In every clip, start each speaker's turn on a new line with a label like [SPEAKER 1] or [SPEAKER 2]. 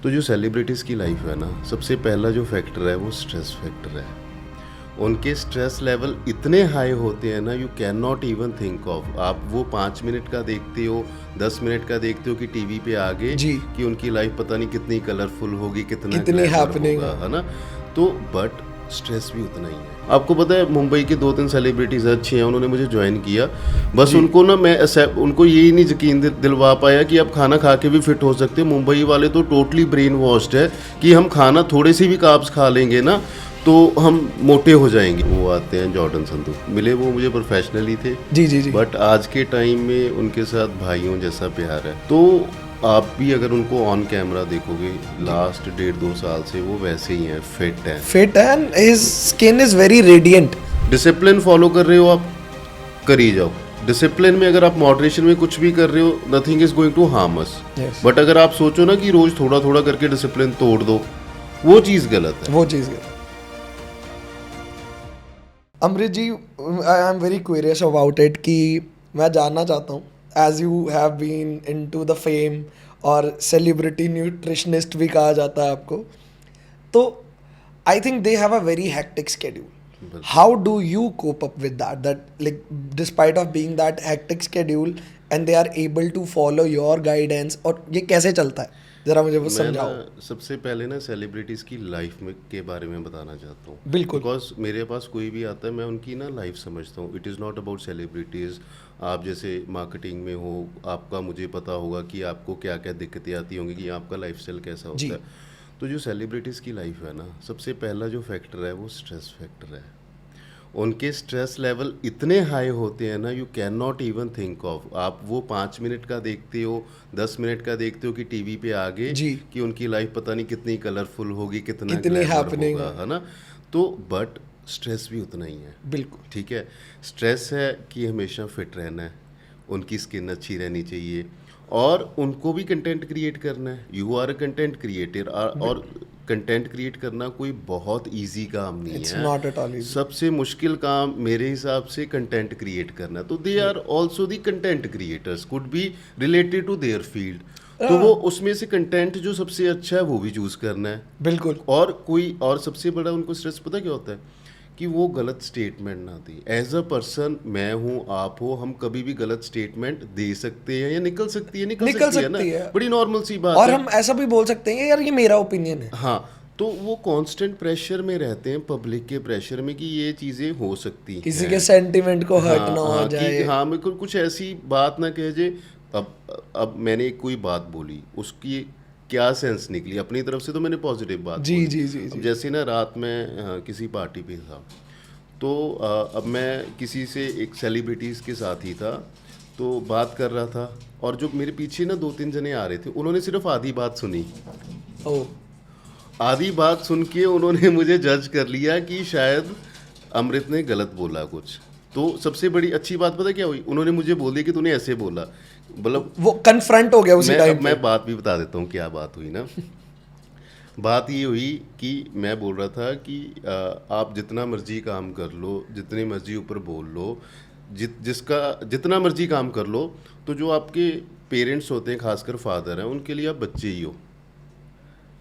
[SPEAKER 1] तो जो सेलिब्रिटीज़ की लाइफ है ना, सबसे पहला जो फैक्टर है वो स्ट्रेस फैक्टर है। उनके स्ट्रेस लेवल इतने हाई होते हैं ना, you can not even think of. आप वो 5 मिनट का देखते हो, 10 मिनट का देखते हो कि टीवी पे आगे
[SPEAKER 2] जी।
[SPEAKER 1] कि उनकी लाइफ पता नहीं कितनी कलरफुल होगी, कितना
[SPEAKER 2] कितनी
[SPEAKER 1] ग्लैमर
[SPEAKER 2] हैपनिंग
[SPEAKER 1] होगा, है ना। तो बट स्ट्रेस भी उतना ही है। आपको पता है मुंबई के 2-3 सेलिब्रिटीज़ अच्छे हैं, उन्होंने मुझे ज्वाइन किया। बस
[SPEAKER 2] जी।
[SPEAKER 1] उनको ना मैं उनको यही नहीं यकीन दिलवा पाया कि आप खाना खा के भी फिट हो सकते हैं। मुंबई वाले तो टोटली ब्रेन वॉश्ड है कि हम खाना थोड़े से भी कार्ब्स खा लेंगे ना तो हम मोटे हो जाएंगे। वो आते हैं जॉर्डन संधू, मिले वो मुझे प्रोफेशनली थे,
[SPEAKER 2] जी जी जी।
[SPEAKER 1] बट आज के टाइम में उनके साथ भाइयों जैसा प्यार है। तो आप भी अगर उनको ऑन कैमरा देखोगे लास्ट 1.5-2 साल से वो वैसे ही हैं, फिट हैं।
[SPEAKER 2] Fit and his skin is very radiant.
[SPEAKER 1] Discipline follow कर रहे हो आप, करी जाओ। डिसिप्लिन में अगर आप मॉडरेशन में कुछ भी कर रहे हो, nothing is going to harm us.
[SPEAKER 2] Yes.
[SPEAKER 1] But अगर आप सोचो ना कि रोज थोड़ा थोड़ा करके डिसिप्लिन तोड़ दो, वो चीज़ गलत है।
[SPEAKER 2] वो चीज़ है। Amrit ji, I am very curious about it कि मैं जानना चाहता हूँ, as you have been into the fame और सेलिब्रिटी न्यूट्रिशनिस्ट भी कहा जाता है आपको, तो I think they have a very hectic schedule. How do you cope up with that? That like despite of being that hectic schedule and they are able to follow your guidance, और ये कैसे चलता है, जरा मुझे वो
[SPEAKER 1] मैं
[SPEAKER 2] समझाओ।
[SPEAKER 1] ना सबसे पहले ना सेलिब्रिटीज़ की लाइफ में के बारे में बताना चाहता हूँ।
[SPEAKER 2] बिल्कुल।
[SPEAKER 1] बिकॉज मेरे पास कोई भी आता है, मैं उनकी ना लाइफ समझता हूँ। It is not about celebrities. आप जैसे मार्केटिंग में हो, आपका मुझे पता होगा कि आपको क्या क्या दिक्कतें आती होंगी, कि आपका लाइफस्टाइल कैसा
[SPEAKER 2] जी।
[SPEAKER 1] होता है। तो जो सेलिब्रिटीज़ की लाइफ है ना, सबसे पहला जो फैक्टर है वो स्ट्रेस फैक्टर है। उनके स्ट्रेस लेवल इतने हाई होते हैं ना, you can not even think of. आप वो 5 मिनट का देखते हो, 10 मिनट का देखते हो कि टीवी पे आगे
[SPEAKER 2] जी।
[SPEAKER 1] कि उनकी लाइफ पता नहीं कितनी कलरफुल होगी, कितना
[SPEAKER 2] कितनी
[SPEAKER 1] ग्लैमर
[SPEAKER 2] हैपनिंग
[SPEAKER 1] होगा, है ना। तो बट स्ट्रेस भी उतना ही है।
[SPEAKER 2] बिल्कुल।
[SPEAKER 1] ठीक है, स्ट्रेस है कि हमेशा फिट रहना है, उनकी स्किन अच्छी रहनी चाहिए, और उनको भी कंटेंट क्रिएट करना है। You are a content creator, और कंटेंट क्रिएट करना कोई बहुत इजी काम नहीं
[SPEAKER 2] इट्स
[SPEAKER 1] है।
[SPEAKER 2] Not at all easy.
[SPEAKER 1] सबसे मुश्किल काम मेरे हिसाब से कंटेंट क्रिएट करना। तो they are also the content creators, could be related to their field. तो वो उसमें से कंटेंट जो सबसे अच्छा है वो भी चूज़ करना है।
[SPEAKER 2] बिल्कुल।
[SPEAKER 1] और सबसे बड़ा उनको स्ट्रेस पता क्या होता है, कि वो गलत स्टेटमेंट ना दे। एज अ पर्सन, मैं हूँ, आप हो, हम कभी भी गलत स्टेटमेंट दे सकते हैं, या निकल सकती है
[SPEAKER 2] निकल
[SPEAKER 1] सकती है ना,
[SPEAKER 2] सकती है।
[SPEAKER 1] बड़ी नॉर्मल सी बात
[SPEAKER 2] और
[SPEAKER 1] है।
[SPEAKER 2] हम ऐसा भी बोल सकते हैं यार ये मेरा ओपिनियन है।
[SPEAKER 1] हाँ, तो वो कांस्टेंट प्रेशर में रहते हैं, पब्लिक के प्रेशर में, कि ये चीज़ें हो सकती
[SPEAKER 2] किसी
[SPEAKER 1] हैं।
[SPEAKER 2] के सेंटिमेंट को हर्ट
[SPEAKER 1] हाँ
[SPEAKER 2] ना हो
[SPEAKER 1] हाँ,
[SPEAKER 2] जाए।
[SPEAKER 1] कि हाँ मेरे को कुछ ऐसी बात ना कह जाए। अब मैंने कोई बात बोली, उसकी क्या सेंस निकली, अपनी तरफ से तो मैंने पॉजिटिव बात
[SPEAKER 2] जी
[SPEAKER 1] बोली।
[SPEAKER 2] जी जी
[SPEAKER 1] अब
[SPEAKER 2] जी।
[SPEAKER 1] जैसे ना रात में किसी पार्टी पे था, तो अब मैं किसी से एक सेलिब्रिटीज़ के साथ ही था, तो बात कर रहा था, और जो मेरे पीछे ना 2-3 जने आ रहे थे, उन्होंने सिर्फ आधी बात सुनी।
[SPEAKER 2] ओ।
[SPEAKER 1] आधी बात सुन के उन्होंने मुझे जज कर लिया कि शायद अमृत ने गलत बोला कुछ। तो सबसे बड़ी अच्छी बात पता क्या हुई, उन्होंने मुझे बोल दिया कि तूने ऐसे बोला। मतलब
[SPEAKER 2] वो कन्फ्रंट हो गया उसी टाइम पे।
[SPEAKER 1] मैं बात भी बता देता हूँ क्या बात हुई ना। बात ये हुई कि मैं बोल रहा था कि आप जितना मर्जी काम कर लो, जितने मर्जी ऊपर बोल लो, जिसका जितना मर्जी काम कर लो, तो जो आपके पेरेंट्स होते हैं, खासकर फादर हैं, उनके लिए आप बच्चे ही हो।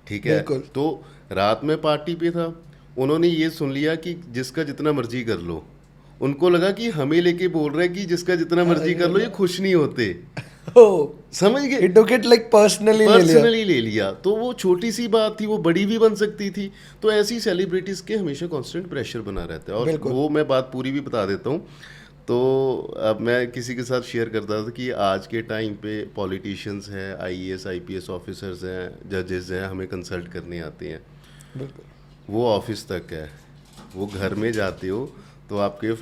[SPEAKER 1] ठीक है।
[SPEAKER 2] बिल्कुल।
[SPEAKER 1] तो रात में पार्टी पे था, उन्होंने ये सुन लिया कि जिसका जितना मर्जी कर लो। उनको लगा कि हमें लेके बोल रहे हैं कि जिसका जितना मर्जी कर लो, ये खुश नहीं होते।
[SPEAKER 2] ओ,
[SPEAKER 1] समझ गए।
[SPEAKER 2] he took it like personally ले लिया।
[SPEAKER 1] पर्सनली ले लिया। तो वो छोटी सी बात थी, वो बड़ी भी बन सकती थी। तो ऐसी सेलिब्रिटीज़ के हमेशा कांस्टेंट प्रेशर बना रहता है, और
[SPEAKER 2] बिल्कुल।
[SPEAKER 1] वो मैं बात पूरी भी बता देता हूँ। तो अब मैं किसी के साथ शेयर करता था कि आज के टाइम पे पॉलिटिशियंस हैं, आईएएस आईपीएस ऑफिसर्स हैं, जजेस हैं, हमें कंसल्ट करने आते हैं।
[SPEAKER 2] बिल्कुल।
[SPEAKER 1] वो ऑफिस तक है, वो घर में जाते हो तो आपके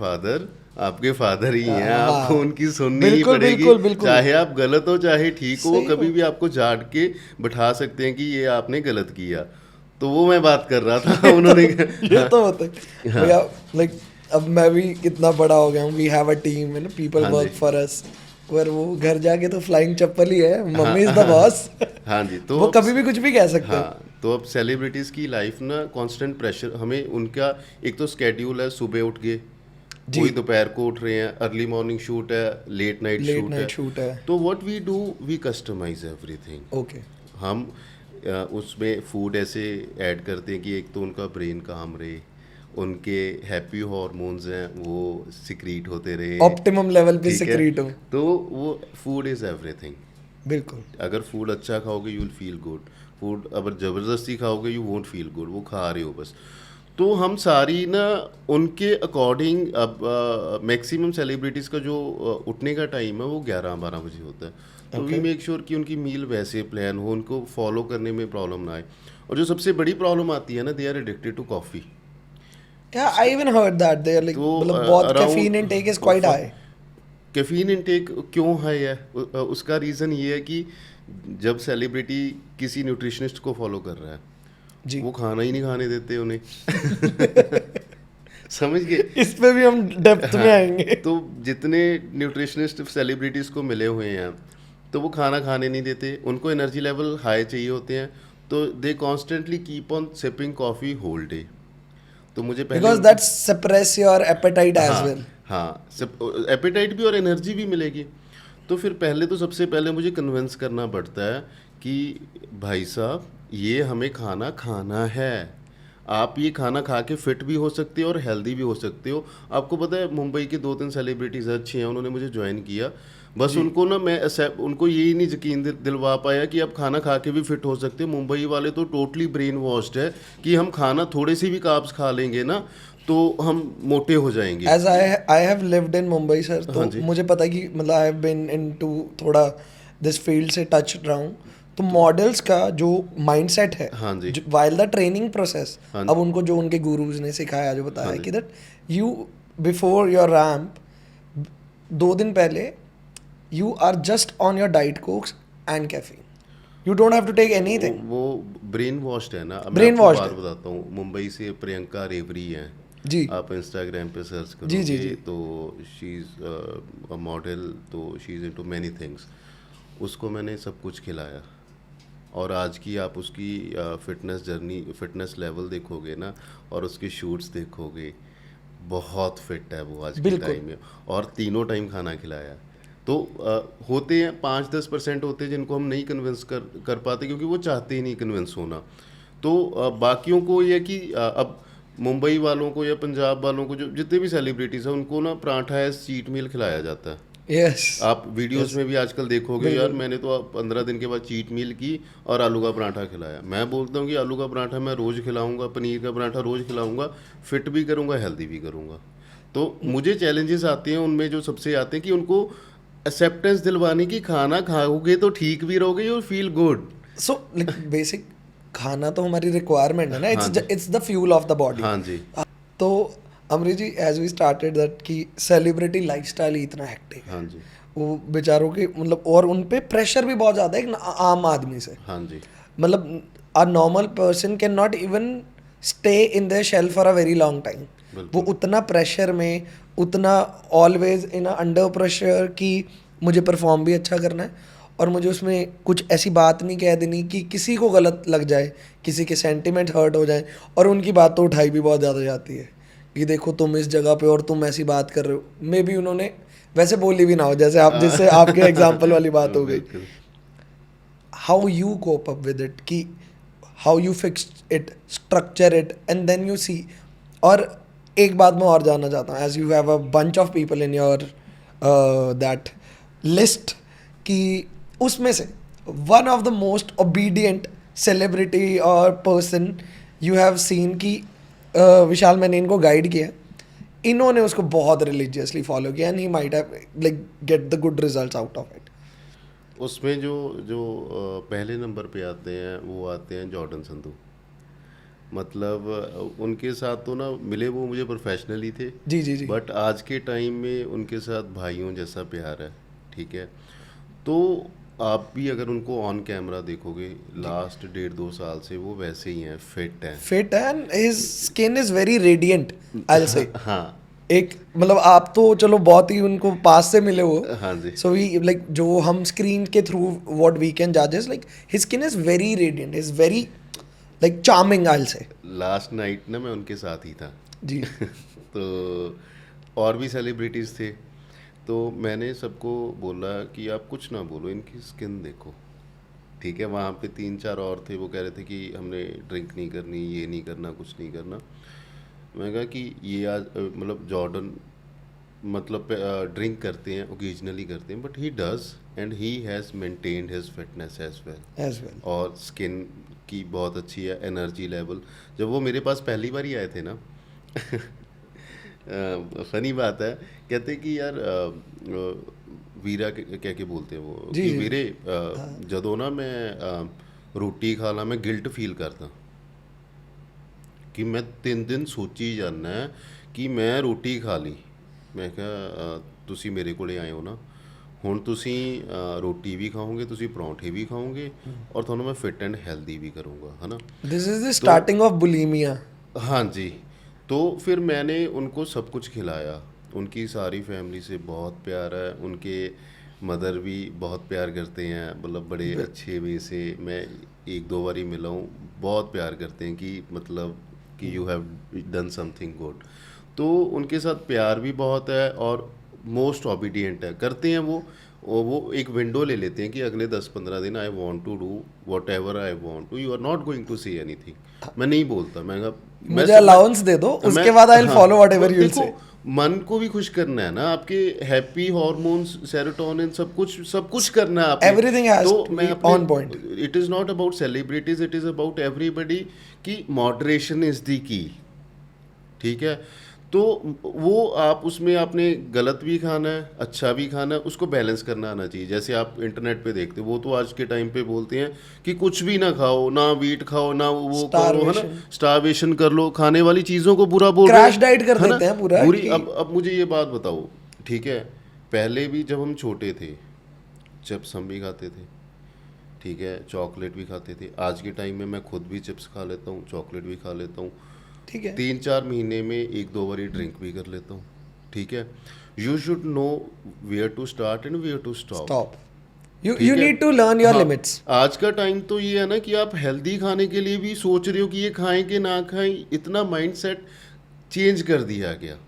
[SPEAKER 1] फादर ही हैं,
[SPEAKER 2] हाँ।
[SPEAKER 1] आपको उनकी सुननी ही
[SPEAKER 2] बिल्कुल,
[SPEAKER 1] पड़ेगी।
[SPEAKER 2] बिल्कुल, बिल्कुल।
[SPEAKER 1] चाहे आप गलत हो चाहे ठीक हो, वो
[SPEAKER 2] सही
[SPEAKER 1] कभी
[SPEAKER 2] हो।
[SPEAKER 1] भी आपको झाड़ के बैठा सकते हैं कि ये आपने गलत किया। तो वो मैं बात कर रहा था। उन्होंने
[SPEAKER 2] ये तो होता है
[SPEAKER 1] हाँ।
[SPEAKER 2] भैया। लाइक अब मैं भी कितना बड़ा हो गया हूँ, we have a team and people
[SPEAKER 1] हाँ
[SPEAKER 2] वर्क
[SPEAKER 1] जी।
[SPEAKER 2] फॉर अस, पर वो घर जाके तो फ्लाइंग चप्पल ही है, मम्मी इज द
[SPEAKER 1] हाँ
[SPEAKER 2] बॉस।
[SPEAKER 1] हाँ जी। तो
[SPEAKER 2] वो
[SPEAKER 1] अब
[SPEAKER 2] कभी भी कुछ भी कह सकते हैं।
[SPEAKER 1] हाँ, तो अब सेलिब्रिटीज़ की लाइफ ना कांस्टेंट प्रेशर, हमें उनका एक तो स्केड्यूल है, सुबह उठ के,
[SPEAKER 2] जी।
[SPEAKER 1] कोई दोपहर को उठ रहे हैं, अर्ली मॉर्निंग शूट है, लेट नाइट
[SPEAKER 2] लेट
[SPEAKER 1] शूट है।
[SPEAKER 2] नाइट शूट है।
[SPEAKER 1] तो what we do, we customize everything.
[SPEAKER 2] Okay.
[SPEAKER 1] हम उसमें फूड ऐसे ऐड करते हैं कि एक तो उनका ब्रेन काम रहे, उनके हैप्पी हार्मोन्स हैं वो सिक्रीट होते रहे,
[SPEAKER 2] ऑप्टिमम लेवल पे
[SPEAKER 1] ठीक है।
[SPEAKER 2] सिक्रीट हो।
[SPEAKER 1] तो वो फूड इज़ एवरीथिंग।
[SPEAKER 2] बिल्कुल।
[SPEAKER 1] अगर फूड अच्छा खाओगे you will feel good, food अगर ज़बरदस्ती खाओगे यू वोंट फील गुड, वो खा रहे हो बस। तो हम सारी ना उनके अकॉर्डिंग, अब मैक्सिमम सेलिब्रिटीज़ का जो उठने का टाइम है वो 11-12 बजे होता है, तो वी
[SPEAKER 2] Okay.
[SPEAKER 1] मेक श्योर कि उनकी मील वैसे प्लान हो, उनको फॉलो करने में प्रॉब्लम ना आए। और जो सबसे बड़ी प्रॉब्लम आती है ना, they are addicted to coffee.
[SPEAKER 2] Yeah, I even heard that they are like
[SPEAKER 1] तो
[SPEAKER 2] मतलब बहुत
[SPEAKER 1] around
[SPEAKER 2] caffeine intake is quite high.
[SPEAKER 1] Caffeine intake क्यों हाई है, उसका रीज़न ये है कि जब सेलिब्रिटी किसी न्यूट्रिशनिस्ट को फॉलो कर रहा है,
[SPEAKER 2] जी।
[SPEAKER 1] वो खाना ही नहीं खाने देते उन्हें। समझ गए।
[SPEAKER 2] इस पे भी हम डेप्थ में आएंगे।
[SPEAKER 1] तो जितने न्यूट्रिशनिस्ट सेलिब्रिटीज़ को मिले हुए हैं, तो वो खाना खाने नहीं देते, उनको एनर्जी लेवल हाई चाहिए होते हैं, तो they constantly keep on sipping coffee whole day. तो मुझे पहले
[SPEAKER 2] Because that suppress your appetite as
[SPEAKER 1] हाँ
[SPEAKER 2] well.
[SPEAKER 1] हाँ, सब एपेटाइट भी और एनर्जी भी मिलेगी। तो फिर पहले तो सबसे पहले मुझे कन्विंस करना पड़ता है कि भाई साहब ये हमें खाना खाना है, आप ये खाना खा के फिट भी हो सकते हो और हेल्दी भी हो सकते हो। आपको पता है मुंबई के 2-3 सेलिब्रिटीज़ अच्छे हैं, उन्होंने मुझे ज्वाइन किया, बस उनको ना मैं उनको यही नहीं यकीन दिलवा पाया कि आप खाना खा के भी फिट हो सकते हो। मुंबई वाले तो टोटली ब्रेन वॉश्ड है कि हम खाना थोड़े से भी कार्ब्स खा लेंगे ना तो हम मोटे हो जाएंगे।
[SPEAKER 2] As I have lived in Mumbai sir, तो
[SPEAKER 1] हाँ जी।
[SPEAKER 2] मुझे पता है कि मतलब I have been into थोड़ा this field से touch रहा हूँ, तो मॉडल्स का जो माइंडसेट है,
[SPEAKER 1] हाँ जी।
[SPEAKER 2] वाइल द ट्रेनिंग प्रोसेस,
[SPEAKER 1] हाँ
[SPEAKER 2] अब उनको जो उनके गुरुज ने सिखाया, जो बताया
[SPEAKER 1] हाँ
[SPEAKER 2] कि
[SPEAKER 1] जी।
[SPEAKER 2] That you before your ramp 2 दिन पहले you are just on your diet cokes and caffeine, you don't have to take anything.
[SPEAKER 1] वो ब्रेन वॉश्ड है ना। अब मैं
[SPEAKER 2] Brain
[SPEAKER 1] आपको
[SPEAKER 2] washed
[SPEAKER 1] बात
[SPEAKER 2] है।
[SPEAKER 1] बताता हूँ, मुंबई से प्रियंका रेवरी हैं,
[SPEAKER 2] जी
[SPEAKER 1] आप इंस्टाग्राम पे सर्च
[SPEAKER 2] जी,
[SPEAKER 1] करोगे
[SPEAKER 2] जी, जी।
[SPEAKER 1] तो शी इज़ अ मॉडल, तो she is into many things. उसको मैंने सब कुछ खिलाया, और आज की आप उसकी फिटनेस जर्नी, फिटनेस लेवल देखोगे ना, और उसके शूट्स देखोगे, बहुत फिट है वो आज के
[SPEAKER 2] बिल्कुल।
[SPEAKER 1] टाइम में, और तीनों टाइम खाना खिलाया। तो होते हैं 5-10% होते हैं जिनको हम नहीं कन्विंस कर पाते, क्योंकि वो चाहते ही नहीं कन्विंस होना। तो बाकियों को ये कि अब मुंबई वालों को या पंजाब वालों को, जो जितने भी सेलिब्रिटीज़ हैं, उनको ना पराठा एज चीट मील खिलाया जाता है।
[SPEAKER 2] यस
[SPEAKER 1] आप वीडियोस में भी आजकल देखोगे, यार मैंने तो 15 दिन के बाद चीट मील की और आलू का पराठा खिलाया। मैं बोलता हूँ कि आलू का पराठा मैं रोज़ खिलाऊंगा, पनीर का पराठा रोज़ खिलाऊंगा, फिट भी करूँगा, हेल्दी भी करूँगा। तो मुझे चैलेंजेस आते हैं, उनमें जो सबसे आते हैं कि उनको एक्सेप्टेंस दिलवाने की, खाना खाओगे तो ठीक भी रहोगे और feel good.
[SPEAKER 2] So like basic खाना तो हमारी रिक्वायरमेंट है ना,
[SPEAKER 1] हाँ जी।
[SPEAKER 2] It's the fuel of the body.
[SPEAKER 1] हाँ जी।
[SPEAKER 2] तो Amrish ji, as we started that कि सेलिब्रिटी लाइफस्टाइल ही इतना हेक्टिक है,
[SPEAKER 1] हाँ जी।
[SPEAKER 2] वो बेचारों के मतलब, और उन पे प्रेशर भी बहुत ज़्यादा है एक आम आदमी से।
[SPEAKER 1] हाँ जी।
[SPEAKER 2] मतलब a normal person can not even stay in their shell for a very long time. वो
[SPEAKER 1] बिल्कुल।
[SPEAKER 2] उतना प्रेशर में, उतना ऑलवेज इन अंडर प्रेशर कि मुझे परफॉर्म भी अच्छा करना है, और मुझे उसमें कुछ ऐसी बात नहीं कह देनी कि किसी को गलत लग जाए, किसी के सेंटिमेंट हर्ट हो जाए, और उनकी बात तो उठाई भी बहुत ज़्यादा जाती है कि देखो तुम इस जगह पे और तुम ऐसी बात कर रहे हो, मे बी उन्होंने वैसे बोली भी ना हो, जैसे आप जिससे आपके एग्जाम्पल वाली बात हो गई।
[SPEAKER 1] बिल्कुल।
[SPEAKER 2] How you cope up with it, कि how you fix it, structure it, and then you see. और एक बात मैं और जानना चाहता हूँ, as you have a bunch of people in your that list, कि उसमें से one of the most obedient celebrity और पर्सन यू हैव सीन कि विशाल, मैंने इनको गाइड किया, इन्होंने उसको बहुत रिलीजियसली फॉलो किया, and he might have like get the good results out of it.
[SPEAKER 1] उसमें जो जो पहले नंबर पे आते हैं वो आते हैं जॉर्डन संधू। मतलब उनके साथ तो ना मिले वो मुझे प्रोफेशनली थे,
[SPEAKER 2] जी जी जी।
[SPEAKER 1] बट आज के टाइम में उनके साथ भाइयों जैसा प्यार है, ठीक है। तो आप भी अगर उनको ऑन कैमरा देखोगे, लास्ट 1.5-2 साल से वो वैसे ही हैं, फिट हैं।
[SPEAKER 2] Fit and his skin is very radiant, I will say.
[SPEAKER 1] हाँ
[SPEAKER 2] एक मतलब आप तो चलो बहुत ही उनको पास से मिले हो,
[SPEAKER 1] हाँ जी।
[SPEAKER 2] सो वी लाइक जो हम स्क्रीन के थ्रू व्हाट वी कैन जज, like his skin is very radiant, is very like charming, I will say.
[SPEAKER 1] Last night ना मैं उनके साथ ही था।
[SPEAKER 2] जी
[SPEAKER 1] तो और भी सेलिब्रिटीज़ थे, तो मैंने सबको बोला कि आप कुछ ना बोलो, इनकी स्किन देखो, ठीक है, वहाँ पे 3-4 और थे, वो कह रहे थे कि हमने ड्रिंक नहीं करनी, ये नहीं करना, कुछ नहीं करना। मैं कहा कि ये आज मतलब जॉर्डन मतलब ड्रिंक करते हैं, ओकेजनली करते हैं, but he does and he has maintained his fitness as well.
[SPEAKER 2] As well.
[SPEAKER 1] और स्किन की बहुत अच्छी है, एनर्जी लेवल। जब वो मेरे पास पहली बार ही आए थे ना फनी बात है, कहते कि यार वीरा क्या क्या बोलते हैं वो
[SPEAKER 2] जी,
[SPEAKER 1] कि
[SPEAKER 2] जी।
[SPEAKER 1] ਵੀਰੇ ਜਦੋਂ ਨਾ ਮੈਂ ਰੋਟੀ ਖਾ ਲਾਂ ਮੈਂ ਗਿਲਟ ਫੀਲ ਕਰਦਾ ਕਿ ਮੈਂ 3 ਦਿਨ ਸੋਚੀ ਜਾਂਦਾ ਕਿ ਮੈਂ ਰੋਟੀ ਖਾ ਲਈ। ਮੈਂ ਕਿਹਾ ਤੁਸੀਂ ਮੇਰੇ ਕੋਲੇ ਆਏ ਹੋ ਨਾ, ਹੁਣ ਤੁਸੀਂ ਰੋਟੀ ਵੀ ਖਾਓਗੇ, ਤੁਸੀਂ ਪਰੌਂਠੇ ਵੀ ਖਾਓਗੇ ਔਰ ਤੁਹਾਨੂੰ ਮੈਂ ਫਿਟ ਐਂਡ ਹੈਲਦੀ भी करूँगा, है ना।
[SPEAKER 2] This is the starting of bulimia.
[SPEAKER 1] हाँ जी। तो फिर मैंने उनको सब कुछ खिलाया। उनकी सारी फैमिली से बहुत प्यार है, उनके मदर भी बहुत प्यार करते हैं, मतलब बड़े अच्छे वे से। मैं 1-2 बार ही मिला हूँ, बहुत प्यार करते हैं कि मतलब कि you have done something good. तो उनके साथ प्यार भी बहुत है और मोस्ट ओबीडियंट है, करते हैं वो एक विंडो ले लेते हैं कि अगले 10-15 दिन I want to do whatever I want to, you are not going to say anything. मैं नहीं बोलता, मैं
[SPEAKER 2] मुझे अलाउंस दे दो, उसके बाद I will follow whatever you will
[SPEAKER 1] देखो,
[SPEAKER 2] से।
[SPEAKER 1] मन को भी खुश करना है ना, आपके हैप्पी हार्मोन्स, सेरोटोनिन, सब कुछ करना है आपने।
[SPEAKER 2] Everything has
[SPEAKER 1] तो
[SPEAKER 2] to
[SPEAKER 1] मैं
[SPEAKER 2] be on point.
[SPEAKER 1] It is not about celebrities, it is about everybody कि मॉडरेशन इज़ द की। ठीक है, तो वो आप उसमें आपने गलत भी खाना है, अच्छा भी खाना है, उसको बैलेंस करना आना चाहिए। जैसे आप इंटरनेट पे देखते हो, वो तो आज के टाइम पे बोलते हैं कि कुछ भी ना खाओ, ना वीट खाओ, ना वो करो, है ना, स्टारवेशन कर लो, खाने वाली चीज़ों को बुरा बोल रहे
[SPEAKER 2] क्रैश डाइट कर
[SPEAKER 1] है ना?
[SPEAKER 2] देते हैं पूरा
[SPEAKER 1] बुरी।
[SPEAKER 2] कि-
[SPEAKER 1] अब मुझे ये बात बताओ, ठीक है, पहले भी जब हम छोटे थे चिप्स हम भी खाते थे, ठीक है, चॉकलेट भी खाते थे। आज के टाइम में मैं खुद भी चिप्स खा लेता हूँ, चॉकलेट भी खा लेता हूँ,
[SPEAKER 2] ठीक है।
[SPEAKER 1] 3-4 महीने में 1-2 बारी ड्रिंक भी कर लेता हूँ, ठीक है। You should know where to start and where to stop.
[SPEAKER 2] Stop. You
[SPEAKER 1] ठीक
[SPEAKER 2] यू
[SPEAKER 1] है?
[SPEAKER 2] नीड टू लर्न योर
[SPEAKER 1] हाँ,
[SPEAKER 2] लिमिट्स।
[SPEAKER 1] आज का टाइम तो ये है ना कि आप हेल्दी खाने के लिए भी सोच रहे हो कि ये खाएं कि ना खाएं, इतना माइंडसेट चेंज कर दिया गया।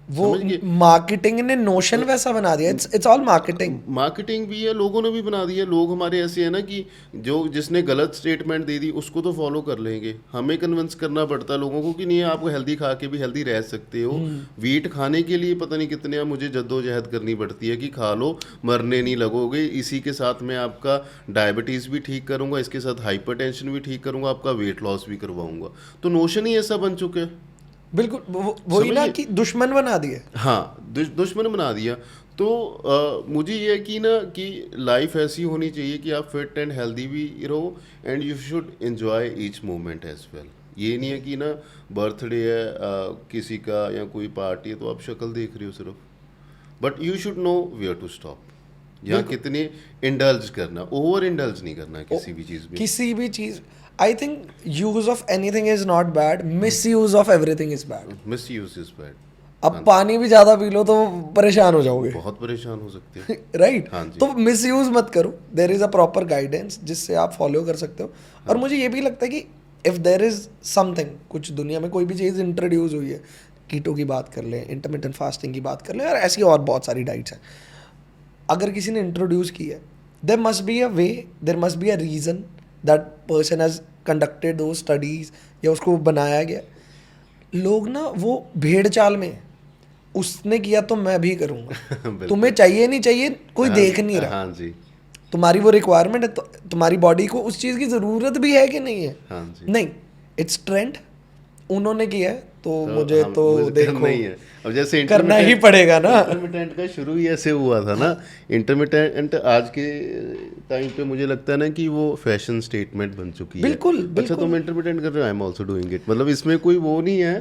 [SPEAKER 2] वो
[SPEAKER 1] समझ गए?
[SPEAKER 2] मार्केटिंग ने नोशन वैसा बना दिया। It's all marketing.
[SPEAKER 1] मार्केटिंग भी है, लोगों ने भी बना दिया। लोग हमारे ऐसे हैं ना कि जो जिसने गलत स्टेटमेंट दे दी उसको तो फॉलो कर लेंगे। हमें कन्विंस करना पड़ता है लोगों को कि नहीं, आप हेल्दी खा के भी हेल्दी रह सकते हो। वीट खाने के लिए पता नहीं कितने मुझे जद्दोजहद करनी पड़ती है कि खा लो, मरने नहीं लगोगे। इसी के साथ मैं आपका डायबिटीज़ भी ठीक करूँगा, इसके साथ हाइपरटेंशन भी ठीक करूँगा, आपका वेट लॉस भी करवाऊँगा। तो नोशन ही ऐसा बन चुका है।
[SPEAKER 2] बिल्कुल वही ना
[SPEAKER 1] समझिए?
[SPEAKER 2] कि दुश्मन बना दिए।
[SPEAKER 1] हाँ, दुश्मन बना दिया। तो मुझे ये है कि ना कि लाइफ ऐसी होनी चाहिए कि आप फिट एंड हेल्दी भी रहो and you should enjoy each moment as well. ये नहीं है कि ना बर्थडे है किसी का या कोई पार्टी है तो आप शक्ल देख रहे हो सिर्फ, but you should know where to stop. यहाँ कितने इंडल्ज करना, ओवर इंडल्ज नहीं करना किसी भी चीज़ में।
[SPEAKER 2] किसी भी चीज, I think use of anything is not bad, miss use of everything is bad.
[SPEAKER 1] Miss use is bad.
[SPEAKER 2] अब पानी भी ज्यादा पी लो तो परेशान हो जाओगे।
[SPEAKER 1] बहुत परेशान हो सकते हैं।
[SPEAKER 2] राइट।
[SPEAKER 1] हाँ जी।
[SPEAKER 2] तो मिस यूज मत करो। There is a proper guidance जिससे आप फॉलो कर सकते हो। और मुझे ये भी लगता है कि इफ देर इज समथिंग, कुछ दुनिया में कोई भी चीज़ इंट्रोड्यूस हुई है, कीटो की बात कर लें, इंटरमिटेंट फास्टिंग की बात कर लें, और ऐसी और बहुत सारी डाइट्स हैं, अगर किसी ने इंट्रोड्यूस की है, there must be a way, there must be a reason that person has conducted दो स्टडीज़ या उसको बनाया गया। लोग ना वो भेड़ चाल में, उसने किया तो मैं भी करूँगा।
[SPEAKER 1] बिल्कुल।
[SPEAKER 2] तुम्हें चाहिए नहीं चाहिए कोई
[SPEAKER 1] हाँ,
[SPEAKER 2] देख नहीं रहा।
[SPEAKER 1] हाँ जी।
[SPEAKER 2] तुम्हारी वो रिक्वायरमेंट है, तो तुम्हारी बॉडी को उस चीज़ की ज़रूरत भी है कि नहीं है।
[SPEAKER 1] हाँ जी।
[SPEAKER 2] नहीं, इट्स ट्रेंड, उन्होंने किया है तो मुझे तो
[SPEAKER 1] मुझे
[SPEAKER 2] देखो
[SPEAKER 1] करना ही है। अब जैसे
[SPEAKER 2] करना ही पड़ेगा ना।
[SPEAKER 1] इंटरमिटेंट का शुरू ही ऐसे हुआ था ना। इंटरमिटेंट आज के टाइम पे मुझे लगता है ना कि वो फैशन स्टेटमेंट बन चुकी है।
[SPEAKER 2] बिल्कुल,
[SPEAKER 1] अच्छा,
[SPEAKER 2] बिल्कुल।
[SPEAKER 1] तुम इंटरमिटेंट कर रहे हो, I am also doing it, मतलब इसमें कोई वो नहीं है।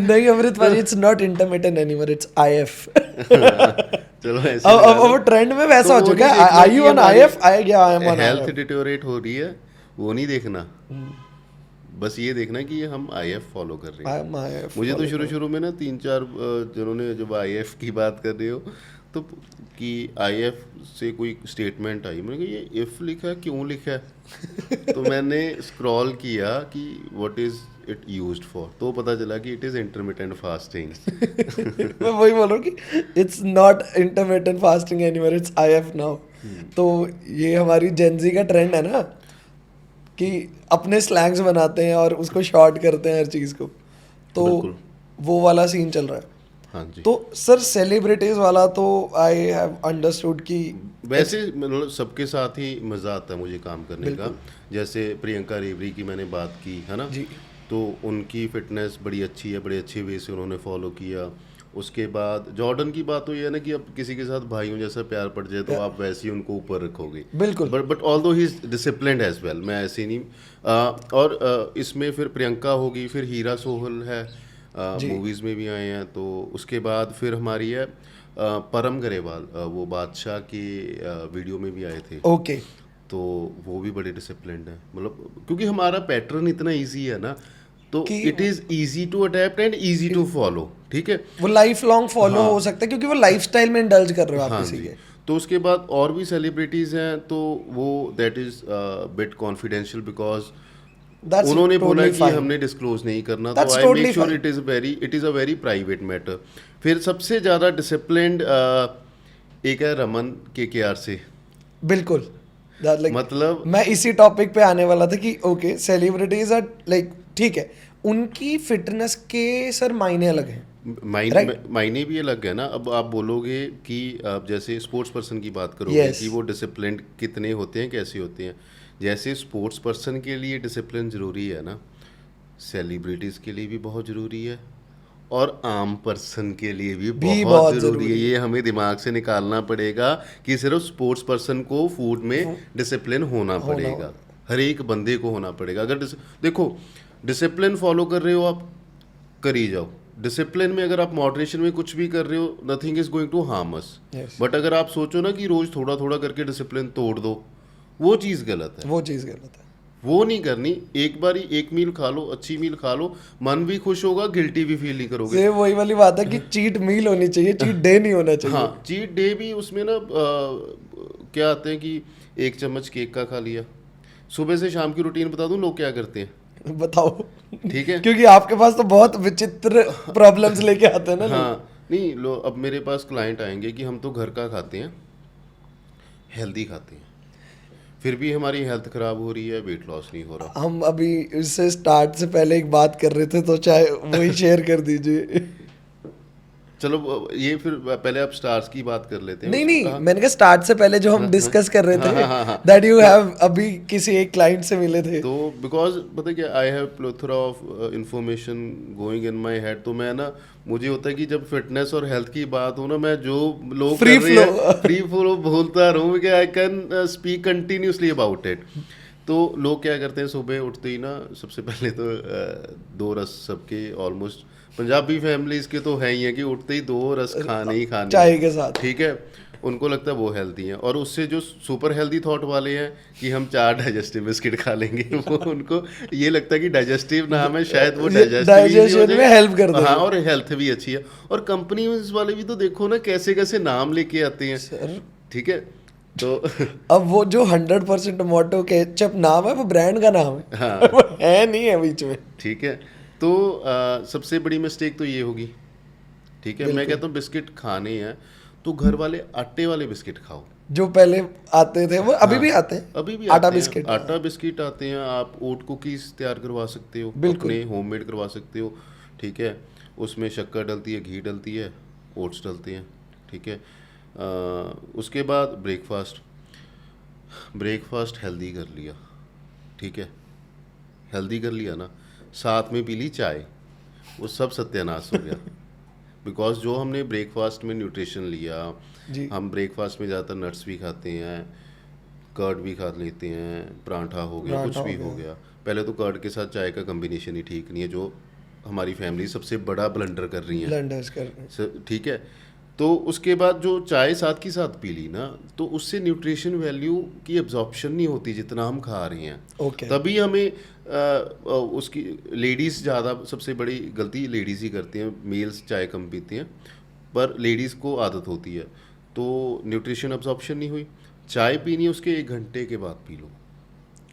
[SPEAKER 2] नहीं अमृत भाई, it's not intermittent anymore, it's if.
[SPEAKER 1] चलो ऐसे
[SPEAKER 2] अब वो ट्रेंड में वैसा हो चुका है। आई यू ऑन आईएफ, आई गया I am on
[SPEAKER 1] health deteriorate हो रही है, वो नहीं देखना। बस ये देखना कि ये हम आईएफ फॉलो कर रहे हैं।
[SPEAKER 2] आईएफ।
[SPEAKER 1] मुझे तो शुरू में ना 3-4 जिन्होंने जब आईएफ की बात कर रहे हो तो कि आईएफ से कोई स्टेटमेंट आई, मैंने कहा ये इफ लिखा है, क्यों लिखा है? तो मैंने स्क्रॉल किया कि what is it used for, तो पता चला कि इट इज इंटरमिटेंट फास्टिंग।
[SPEAKER 2] मैं वही बोल रहा हूँ कि it's not intermittent fasting anymore, it's if now. तो ये हमारी जेनजी का ट्रेंड है ना कि अपने स्लैंग्स बनाते हैं और उसको शॉर्ट करते हैं हर चीज़ को, तो
[SPEAKER 1] बिल्कुल।
[SPEAKER 2] वो वाला सीन चल रहा है।
[SPEAKER 1] हाँ जी।
[SPEAKER 2] तो सर सेलिब्रिटीज वाला तो आई हैव अंडरस्टूड कि
[SPEAKER 1] वैसे मतलब सबके साथ ही मज़ा आता है मुझे काम करने का। जैसे प्रियंका रेवरी की मैंने बात की है ना,
[SPEAKER 2] जी
[SPEAKER 1] तो उनकी फिटनेस बड़ी अच्छी है, बड़े अच्छे वे से उन्होंने फॉलो किया। उसके बाद जॉर्डन की बात हुई है ना कि अब किसी के साथ भाइयों जैसा प्यार पड़ जाए तो आप वैसे ही उनको ऊपर रखोगे।
[SPEAKER 2] बिल्कुल।
[SPEAKER 1] But although he is disciplined as well, मैं ऐसे नहीं। और इसमें फिर प्रियंका होगी, फिर हीरा सोहल है, मूवीज़ में भी आए हैं। तो उसके बाद फिर हमारी है परम गरेवाल, वो बादशाह की वीडियो में भी आए थे।
[SPEAKER 2] ओके
[SPEAKER 1] तो वो भी बड़े डिसिप्लिन्ड है, मतलब क्योंकि हमारा पैटर्न इतना इजी है ना, तो
[SPEAKER 2] कि
[SPEAKER 1] it is easy to adapt and easy to follow. ठीक है।
[SPEAKER 2] वो लाइफ लॉन्ग फॉलो हो सकता है क्योंकि वो लाइफस्टाइल में इंडल्ज कर रहे हो आप
[SPEAKER 1] हाँ
[SPEAKER 2] किसी
[SPEAKER 1] जी।
[SPEAKER 2] के।
[SPEAKER 1] तो उसके बाद और भी सेलिब्रिटीज़ हैं, तो वो that is bit confidential because
[SPEAKER 2] That's
[SPEAKER 1] उन्होंने बोला
[SPEAKER 2] totally
[SPEAKER 1] कि
[SPEAKER 2] fine.
[SPEAKER 1] हमने डिस्क्लोज नहीं करना, तो
[SPEAKER 2] That's
[SPEAKER 1] I
[SPEAKER 2] totally
[SPEAKER 1] make sure
[SPEAKER 2] fine.
[SPEAKER 1] It is a very private matter. फिर सबसे ज़्यादा डिसिप्लिन्ड एक है रमन के से,
[SPEAKER 2] बिल्कुल लाइक
[SPEAKER 1] मतलब
[SPEAKER 2] मैं इसी टॉपिक पे आने वाला था कि ओके सेलिब्रिटीज आर लाइक ठीक है, उनकी फिटनेस के सर मायने अलग हैं।
[SPEAKER 1] मायने भी अलग है ना। अब आप बोलोगे कि आप जैसे स्पोर्ट्स पर्सन की बात करोगे
[SPEAKER 2] Yes.
[SPEAKER 1] कि वो डिसिप्लिन कितने होते हैं, कैसे होते हैं। जैसे स्पोर्ट्स पर्सन के लिए डिसिप्लिन ज़रूरी है ना, सेलिब्रिटीज़ के लिए भी बहुत ज़रूरी है, और आम पर्सन के लिए भी बहुत
[SPEAKER 2] बहुत
[SPEAKER 1] ज़रूरी है।
[SPEAKER 2] ज़रूरी
[SPEAKER 1] ये हमें दिमाग से निकालना पड़ेगा कि सिर्फ स्पोर्ट्स पर्सन को फूड में डिसिप्लिन होना पड़ेगा, हर एक बंदे को होना पड़ेगा। अगर देखो डिसिप्लिन फॉलो कर रहे हो आप, करी जाओ। डिसिप्लिन में अगर आप मॉडरेशन में कुछ भी कर रहे हो, nothing is going to harm us.
[SPEAKER 2] Yes.
[SPEAKER 1] But अगर आप सोचो ना कि रोज थोड़ा थोड़ा करके डिसिप्लिन तोड़ दो, वो चीज़ गलत है।
[SPEAKER 2] वो चीज़ गलत है।
[SPEAKER 1] वो नहीं करनी। एक बार ही एक मील खा लो, अच्छी मील खा लो, मन भी खुश होगा, गिल्टी भी फील नहीं करोगे।
[SPEAKER 2] ये वही वाली बात है कि चीट मील होनी चाहिए, चीट डे नहीं होना चाहिए।
[SPEAKER 1] हाँ, चीट डे भी उसमें ना क्या आते हैं कि 1 चम्मच केक का खा लिया। सुबह से शाम की रूटीन बता दूं लोग क्या करते हैं,
[SPEAKER 2] बताओ।
[SPEAKER 1] ठीक है।
[SPEAKER 2] क्योंकि आपके पास तो बहुत विचित्र प्रॉब्लम्स लेके आते हैं ना लोग।
[SPEAKER 1] हाँ नहीं लो, अब मेरे पास क्लाइंट आएंगे कि हम तो घर का खाते हैं, हेल्दी खाते हैं, फिर भी हमारी हेल्थ खराब हो रही है, वेट लॉस नहीं हो रहा।
[SPEAKER 2] हम अभी इससे स्टार्ट से पहले एक बात कर रहे थे, तो चाहे वही शेयर कर दीजिए।
[SPEAKER 1] चलो ये फिर पहले आप स्टार्स की बात कर लेते हैं।
[SPEAKER 2] नहीं नहीं, मैंने कहा स्टार्ट से पहले जो हम डिस्कस कर रहे थे
[SPEAKER 1] हाँ।
[SPEAKER 2] दैट यू हैव अभी किसी एक क्लाइंट से मिले थे।
[SPEAKER 1] तो बिकॉज पता क्या, I have plethora of information going in my head. तो मैं ना, मुझे होता है कि जब फिटनेस और हेल्थ की बात हो ना, मैं जो लोग
[SPEAKER 2] Free
[SPEAKER 1] कर रहे हैं
[SPEAKER 2] flow.
[SPEAKER 1] फ्री फ्लो बोलता रहूँ कि I can speak continuously about it. तो लोग क्या करते हैं, सुबह उठते ही ना सबसे पहले तो 2 रस सबके ऑलमोस्ट पंजाबी फैमिलीज के तो है ही है कि उठते ही 2 रस खाने ही खाने,
[SPEAKER 2] चाय के साथ।
[SPEAKER 1] ठीक है। उनको लगता है वो हेल्दी हैं। और उससे जो सुपर हेल्दी थॉट वाले हैं कि हम 4 डाइजेस्टिव बिस्किट खा लेंगे, वो उनको ये लगता है कि डाइजेस्टिव नाम है, शायद वो
[SPEAKER 2] डाइजेशन में हेल्प कर देगा।
[SPEAKER 1] हाँ, और हेल्थ भी अच्छी है। और कंपनी वाले भी तो देखो ना कैसे कैसे नाम लेके आते हैं
[SPEAKER 2] सर
[SPEAKER 1] ठीक है। तो
[SPEAKER 2] अब वो जो 100% मोटो केचप नाम है वो ब्रांड का नाम है।
[SPEAKER 1] हाँ
[SPEAKER 2] वो है नहीं है बीच में।
[SPEAKER 1] ठीक है। तो सबसे बड़ी मिस्टेक तो ये होगी, ठीक है। मैं कहता हूँ बिस्किट खाने हैं तो घर वाले आटे वाले बिस्किट खाओ,
[SPEAKER 2] जो पहले आते थे वो अभी भी आते हैं।
[SPEAKER 1] अभी भी
[SPEAKER 2] आटा
[SPEAKER 1] आते हैं।
[SPEAKER 2] बिस्किट।
[SPEAKER 1] आटा बिस्किट आते हैं। आप ओट कुकीज़ तैयार करवा सकते हो,
[SPEAKER 2] बिल्कुल।
[SPEAKER 1] अपने होममेड करवा सकते हो, ठीक है। उसमें शक्कर डलती है, घी डलती है, ओट्स डलते हैं, ठीक है। उसके बाद ब्रेकफास्ट हेल्दी कर लिया, ठीक है। हेल्दी कर लिया ना, साथ में पी ली चाय, वो सब सत्यानाश हो गया। बिकॉज जो हमने ब्रेकफास्ट में न्यूट्रिशन लिया,
[SPEAKER 2] जी।
[SPEAKER 1] हम ब्रेकफास्ट में ज़्यादातर नट्स भी खाते हैं, कर्ड भी खा लेते हैं, परांठा हो गया, कुछ भी हो गया। पहले तो कर्ड के साथ चाय का कम्बिनेशन ही ठीक नहीं है, जो हमारी फैमिली सबसे बड़ा ब्लंडर कर रही है,
[SPEAKER 2] ब्लेंडर्स कर रहे हैं।
[SPEAKER 1] ठीक है। तो उसके बाद जो चाय साथ की साथ पी ली ना, तो उससे न्यूट्रिशन वैल्यू की एब्जॉर्प्शन नहीं होती जितना हम खा रहे हैं।
[SPEAKER 2] ओके।
[SPEAKER 1] तभी हमें उसकी लेडीज़ ज़्यादा, सबसे बड़ी गलती लेडीज़ ही करती हैं, मेल्स चाय कम पीते हैं, पर लेडीज़ को आदत होती है, तो न्यूट्रिशन एब्जॉर्प्शन नहीं हुई। चाय पीनी है उसके 1 घंटे के बाद P low.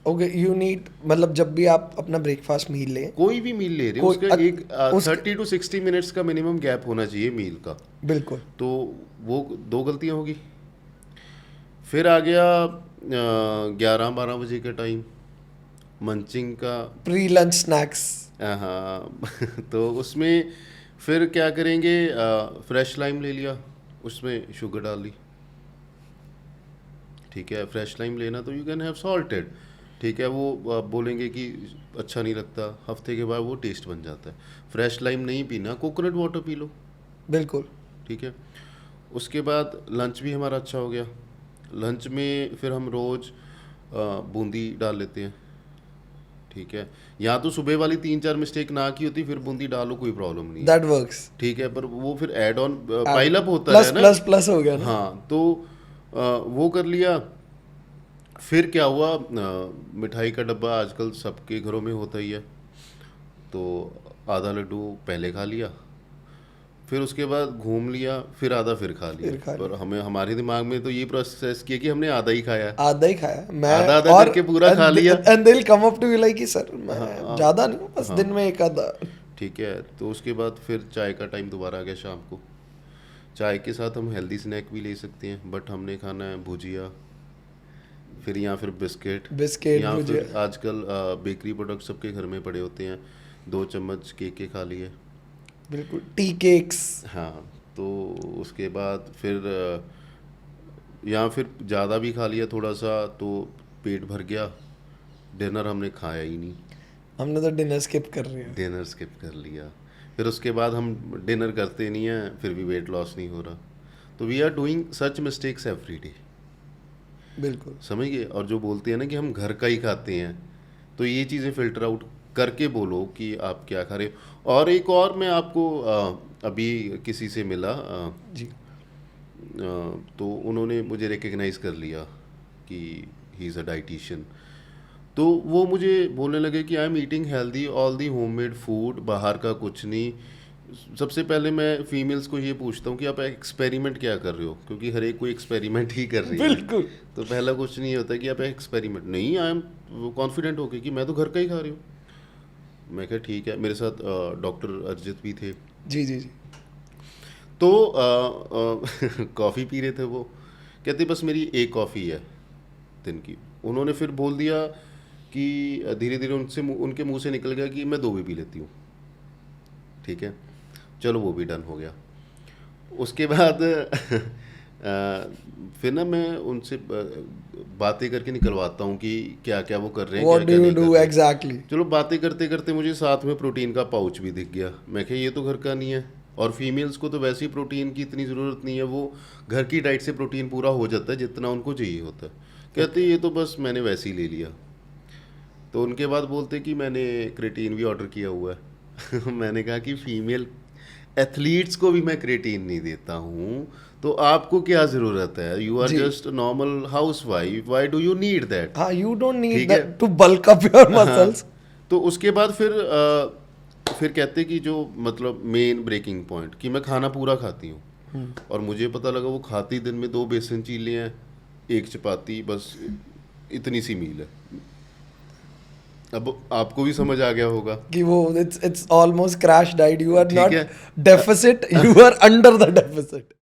[SPEAKER 2] Okay, you need मतलब जब भी आप अपना ब्रेकफास्ट मील लें,
[SPEAKER 1] कोई भी मील ले रहे हो,
[SPEAKER 2] कोई-
[SPEAKER 1] उसका एक
[SPEAKER 2] उसके-
[SPEAKER 1] 30 to 60 मिनट्स का मिनिमम गैप होना चाहिए मील का।
[SPEAKER 2] बिल्कुल।
[SPEAKER 1] तो वो 2 गलतियाँ होगी। फिर आ गया 11-12 बजे का टाइम मंचिंग का।
[SPEAKER 2] Pre lunch snacks.
[SPEAKER 1] हाँ तो उसमें फिर क्या करेंगे, फ्रेश लाइम ले लिया, उसमें शुगर डाल ली। ठीक है, फ्रेश लाइम लेना तो यू कैन हैव सॉल्टेड। ठीक है, वो आप बोलेंगे कि अच्छा नहीं लगता, हफ्ते के बाद वो टेस्ट बन जाता है। फ्रेश लाइम नहीं पीना, कोकोनट वाटर पी लो।
[SPEAKER 2] बिल्कुल।
[SPEAKER 1] ठीक है, उसके बाद लंच भी हमारा अच्छा हो गया। लंच में फिर हम रोज़ बूंदी डाल लेते हैं। ठीक है, या तो सुबह वाली 3-4 मिस्टेक ना की होती, फिर बूंदी डालो, कोई प्रॉब्लम नहीं है।
[SPEAKER 2] That works.
[SPEAKER 1] ठीक है, पर वो फिर ऐड ऑन पाइल अप होता
[SPEAKER 2] प्लस
[SPEAKER 1] है ना।
[SPEAKER 2] प्लस प्लस हो गया ना।
[SPEAKER 1] हाँ, तो वो कर लिया। फिर क्या हुआ, मिठाई का डब्बा आजकल सबके घरों में होता ही है, तो आधा लड्डू पहले खा लिया, फिर उसके बाद घूम लिया, फिर आधा फिर खा लिया।
[SPEAKER 2] फिर खा
[SPEAKER 1] पर हमें हमारे दिमाग में तो ये प्रोसेस किया कि हमने आधा ही खाया,
[SPEAKER 2] आधा ही खाया मैं।
[SPEAKER 1] आधा
[SPEAKER 2] और
[SPEAKER 1] करके पूरा खा लिया।
[SPEAKER 2] And they will come up to you like कि सर मैं ज्यादा नहीं हूँ, बस दिन में एक आधा।
[SPEAKER 1] ठीक है, तो उसके बाद फिर चाय का टाइम दोबारा आ गया शाम को। चाय के साथ हम हेल्दी स्नैक भी ले सकते हैं, बट हमने खाना है भुजिया, फिर या फिर बिस्किट, या
[SPEAKER 2] भुजिया।
[SPEAKER 1] फिर आजकल बेकरी प्रोडक्ट सबके घर में पड़े होते हैं, 2 चम्मच केक के खा लिए।
[SPEAKER 2] बिल्कुल, टी केक्स।
[SPEAKER 1] हाँ, तो उसके बाद फिर या फिर ज़्यादा भी खा लिया थोड़ा सा, तो पेट भर गया। डिनर हमने खाया ही नहीं,
[SPEAKER 2] हमने तो डिनर स्किप कर रही है।
[SPEAKER 1] डिनर स्किप कर लिया। फिर उसके बाद हम डिनर करते नहीं हैं, फिर भी वेट लॉस नहीं हो रहा। तो we are doing such mistakes every day.
[SPEAKER 2] बिल्कुल।
[SPEAKER 1] समझ गए। और जो बोलते हैं ना कि हम घर का ही खाते हैं, तो ये चीज़ें फिल्टर आउट करके बोलो कि आप क्या खा रहे हो। और एक और मैं आपको अभी किसी से मिला,
[SPEAKER 2] जी।
[SPEAKER 1] तो उन्होंने मुझे रिकग्नाइज़ कर लिया कि ही इज़ अ डाइटिशियन। तो वो मुझे बोलने लगे कि I am eating healthy, all the homemade food, बाहर का कुछ नहीं। सबसे पहले मैं फीमेल्स को ये पूछता हूँ कि आप एक्सपेरिमेंट क्या कर रहे हो, क्योंकि हर एक कोई एक्सपेरिमेंट ही कर रही है।
[SPEAKER 2] बिल्कुल।
[SPEAKER 1] तो पहला क्वेश्चन ये होता है कि आप एक्सपेरिमेंट नहीं, आई एम कॉन्फिडेंट होके कि मैं तो घर का ही खा रही हूँ। मैं कहा ठीक है। मेरे साथ डॉक्टर अरिजित भी थे,
[SPEAKER 2] जी जी जी।
[SPEAKER 1] तो कॉफ़ी पी रहे थे। वो कहते बस मेरी एक कॉफ़ी है दिन की। उन्होंने फिर बोल दिया कि धीरे धीरे उनके मुंह से निकल गया कि मैं 2 भी पी लेती हूँ। ठीक है, चलो वो भी डन हो गया। उसके बाद फिर ना मैं उनसे बातें करके निकलवाता हूँ कि क्या क्या वो कर रहे हैं,
[SPEAKER 2] व्हाट
[SPEAKER 1] क्या
[SPEAKER 2] डू
[SPEAKER 1] क्या
[SPEAKER 2] यू
[SPEAKER 1] नहीं
[SPEAKER 2] डू
[SPEAKER 1] कर रहे।
[SPEAKER 2] एग्जैक्टली।
[SPEAKER 1] चलो बातें करते करते मुझे साथ में प्रोटीन का पाउच भी दिख गया। मैं कहा ये तो घर का नहीं है, और फीमेल्स को तो वैसे ही प्रोटीन की इतनी ज़रूरत नहीं है, वो घर की डाइट से प्रोटीन पूरा हो जाता है जितना उनको चाहिए होता है। कहते ये तो बस मैंने वैसे ही ले लिया। तो उनके बाद बोलते कि मैंने क्रेटीन भी ऑर्डर किया हुआ है। मैंने कहा कि फीमेल एथलीट्स को भी मैं क्रेटीन नहीं देता हूँ, तो आपको क्या ज़रूरत है? यू आर
[SPEAKER 2] जी।
[SPEAKER 1] Just normal housewife, why do you need that?
[SPEAKER 2] हाँ, यू डोंट नीड
[SPEAKER 1] ठीक है।
[SPEAKER 2] That to bulk up your muscles.
[SPEAKER 1] तो उसके बाद फिर कहते कि जो मतलब मेन ब्रेकिंग पॉइंट कि मैं खाना पूरा खाती हूँ, और मुझे पता लगा वो खाती दिन में 2 बेसन चीले हैं, 1 चपाती, बस इतनी सी मील है। अब आपको भी समझ आ गया होगा
[SPEAKER 2] कि वो it's almost crash diet. You are
[SPEAKER 1] ठीक
[SPEAKER 2] नॉट
[SPEAKER 1] है।
[SPEAKER 2] Deficit, you are under the deficit.